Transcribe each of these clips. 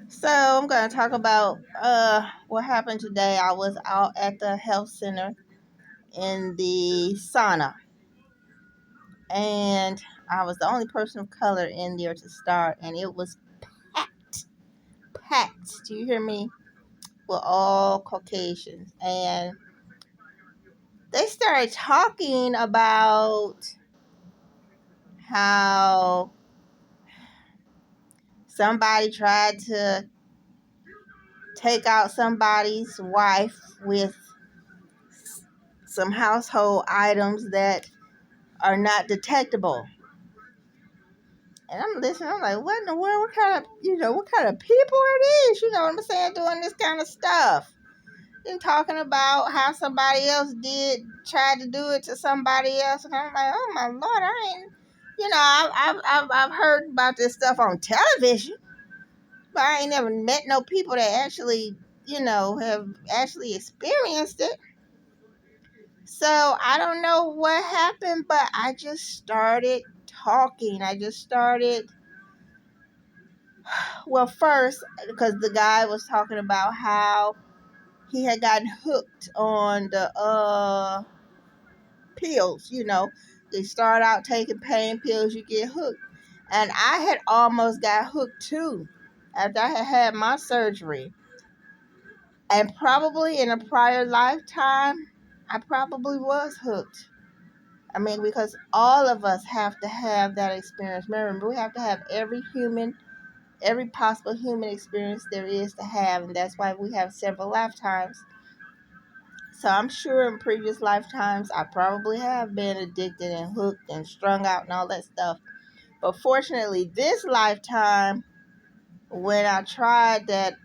So I'm going to talk about what happened today. I was out at the health center in the sauna, and I was the only person of color in there to start, and it was packed, packed. Do you hear me? With all Caucasians, and they started talking about how somebody tried to take out somebody's wife with some household items that are not detectable. And I'm listening. I'm like, what in the world? What kind of people are these? You know what I'm saying? Doing this kind of stuff. And talking about how somebody else tried to do it to somebody else. And I'm like, oh my Lord, I ain't, I've heard about this stuff on television, but I ain't never met no people that actually, have actually experienced it. So I don't know what happened, but I just started talking. I just started, well, first, because the guy was talking about how he had gotten hooked on the pills. They start out taking pain pills, you get hooked. And I had almost got hooked too after I had my surgery. And probably in a prior lifetime, I probably was hooked. I mean, because all of us have to have that experience. Remember, we have to have every possible human experience there is to have, and that's why we have several lifetimes. So I'm sure in previous lifetimes, I probably have been addicted and hooked and strung out and all that stuff. But fortunately, this lifetime, when I tried that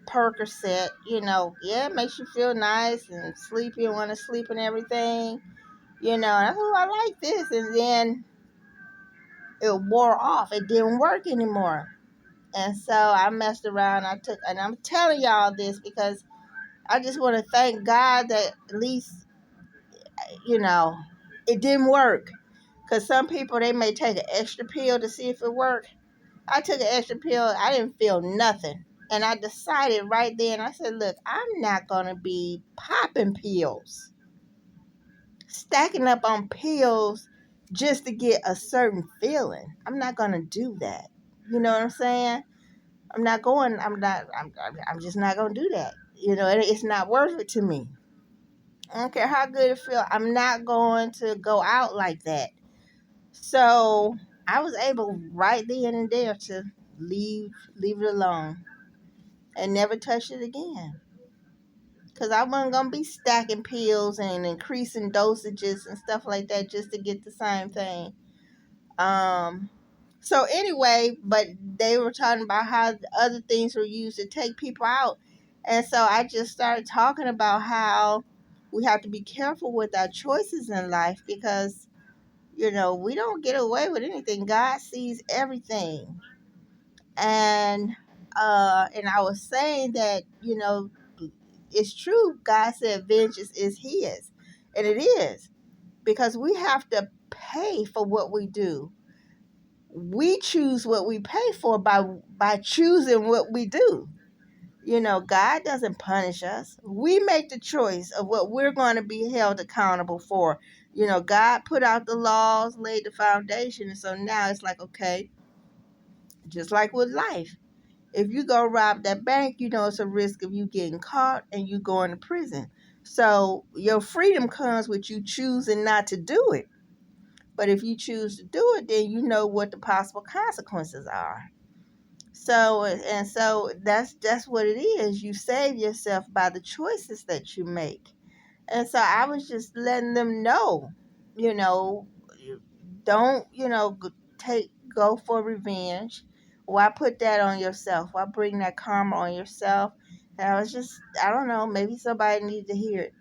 Percocet, yeah, it makes you feel nice and sleepy and want to sleep and everything. And I like this. And then it wore off. It didn't work anymore. And so I messed around. And I'm telling y'all this because I just want to thank God that at least, you know, it didn't work. Because some people, they may take an extra pill to see if it worked. I took an extra pill. I didn't feel nothing. And I decided right then, I said, look, I'm not going to be popping pills, stacking up on pills just to get a certain feeling. I'm not going to do that. You know what I'm saying? I'm just not going to do that. It's not worth it to me. I don't care how good it feels. I'm not going to go out like that. So I was able right then and there to leave it alone and never touch it again. Because I wasn't going to be stacking pills and increasing dosages and stuff like that just to get the same thing. Um, so anyway, but they were talking about how other things were used to take people out. And so I just started talking about how we have to be careful with our choices in life because, we don't get away with anything. God sees everything. And I was saying that, it's true. God said vengeance is his. And it is. Because we have to pay for what we do. We choose what we pay for by choosing what we do. God doesn't punish us. We make the choice of what we're going to be held accountable for. God put out the laws, laid the foundation, and so now it's like, okay, just like with life. If you go rob that bank, it's a risk of you getting caught and you going to prison. So your freedom comes with you choosing not to do it. But if you choose to do it, then you know what the possible consequences are. So that's what it is. You save yourself by the choices that you make. And so I was just letting them know, you know, don't, go for revenge. Why put that on yourself? Why bring that karma on yourself? And I was just, I don't know, maybe somebody needed to hear it.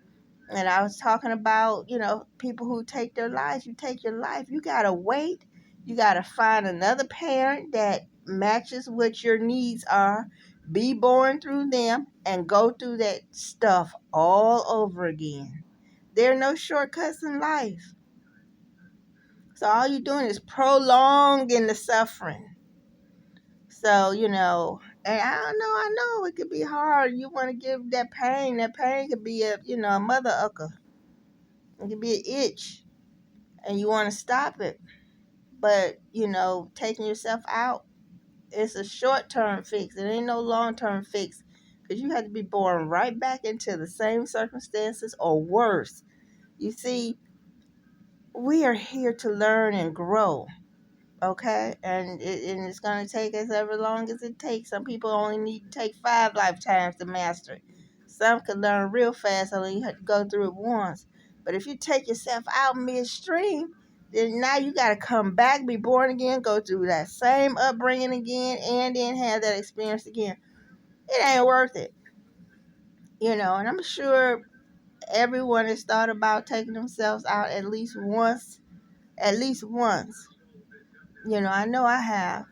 And I was talking about, people who take their lives. You take your life, you got to wait. You got to find another parent that matches what your needs are, be born through them, and go through that stuff all over again. There are no shortcuts in life. So all you're doing is prolonging the suffering. So, And I know it could be hard. You want to give that pain. That pain could be a mother ucker. It could be an itch, and you want to stop it. But taking yourself out, it's a short term fix. It ain't no long term fix, because you have to be born right back into the same circumstances or worse. You see, we are here to learn and grow. Okay, and it's gonna take us ever long as it takes. Some people only need to take 5 lifetimes to master it. Some can learn real fast, only you have to go through it once. But if you take yourself out midstream, then now you gotta come back, be born again, go through that same upbringing again, and then have that experience again. It ain't worth it, And I'm sure everyone has thought about taking themselves out at least once. At least once. I know I have.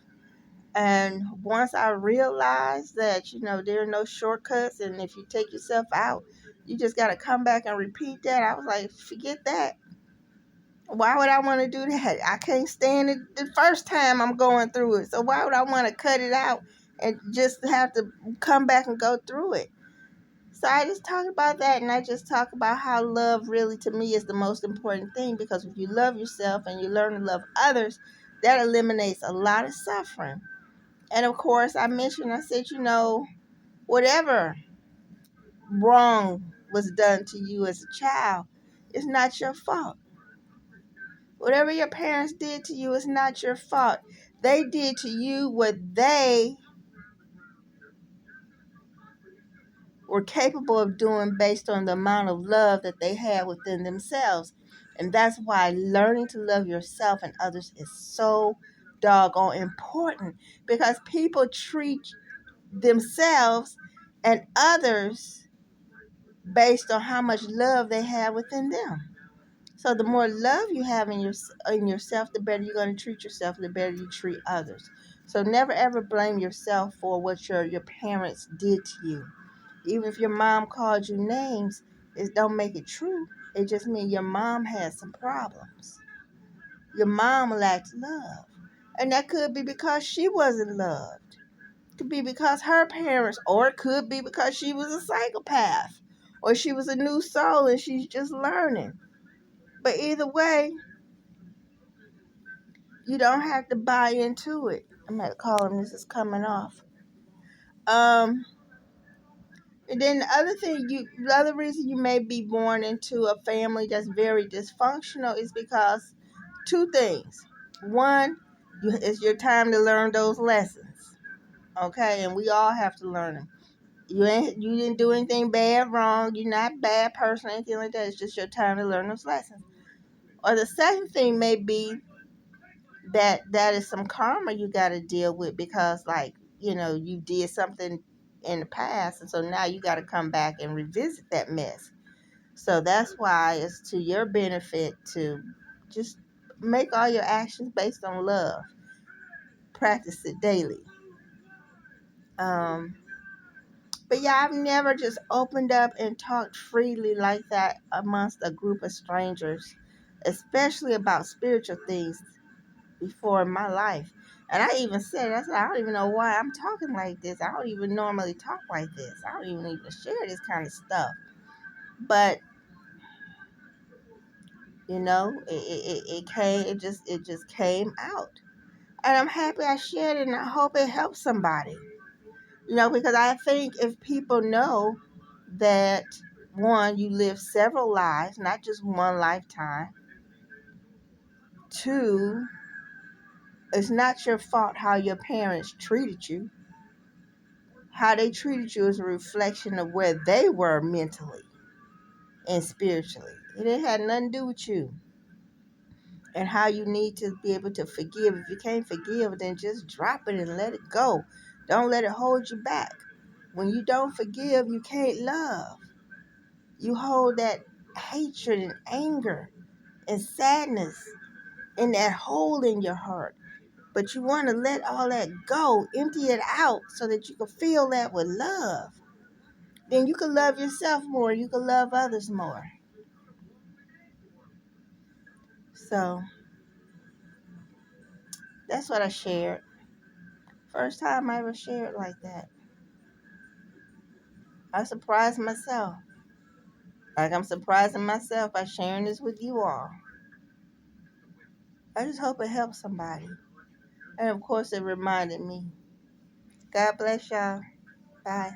And once I realized that, there are no shortcuts, and if you take yourself out, you just got to come back and repeat that. I was like, forget that. Why would I want to do that? I can't stand it the first time I'm going through it. So why would I want to cut it out and just have to come back and go through it? So I just talk about that, and I just talk about how love really to me is the most important thing, because if you love yourself and you learn to love others, that eliminates a lot of suffering. And of course, I said, whatever wrong was done to you as a child, it's not your fault. Whatever your parents did to you is not your fault. They did to you what they were capable of doing based on the amount of love that they had within themselves. And that's why learning to love yourself and others is so doggone important, because people treat themselves and others based on how much love they have within them. So the more love you have in yourself, the better you're going to treat yourself, the better you treat others. So never ever blame yourself for what your parents did to you. Even if your mom called you names, it don't make it true. It just means your mom had some problems. Your mom lacked love. And that could be because she wasn't loved. It could be because her parents, or it could be because she was a psychopath, or she was a new soul and she's just learning. But either way, you don't have to buy into it. I'm not calling this is coming off. Um, and then the other reason you may be born into a family that's very dysfunctional is because two things. One, it's your time to learn those lessons, okay? And we all have to learn them. You didn't do anything bad, wrong. You're not a bad person, anything like that. It's just your time to learn those lessons. Or the second thing may be that is some karma you got to deal with, because you did something in the past, and so now you got to come back and revisit that mess. So that's why it's to your benefit to just make all your actions based on love. Practice it daily. um but yeah, I've never just opened up and talked freely like that amongst a group of strangers, especially about spiritual things, before in my life. And I even said, I don't even know why I'm talking like this. I don't even normally talk like this. I don't even share this kind of stuff. But it just came out. And I'm happy I shared it, and I hope it helps somebody. Because I think if people know that, one, you live several lives, not just one lifetime. Two, it's not your fault how your parents treated you. How they treated you is a reflection of where they were mentally and spiritually. It had nothing to do with you. And how you need to be able to forgive. If you can't forgive, then just drop it and let it go. Don't let it hold you back. When you don't forgive, you can't love. You hold that hatred and anger and sadness in that hole in your heart. But you want to let all that go, empty it out so that you can feel that with love. Then you can love yourself more. You can love others more. So that's what I shared First time I ever shared like that. I surprised myself. Like I'm surprising myself by sharing this with you all. I just hope it helps somebody. And of course, it reminded me. God bless y'all. Bye.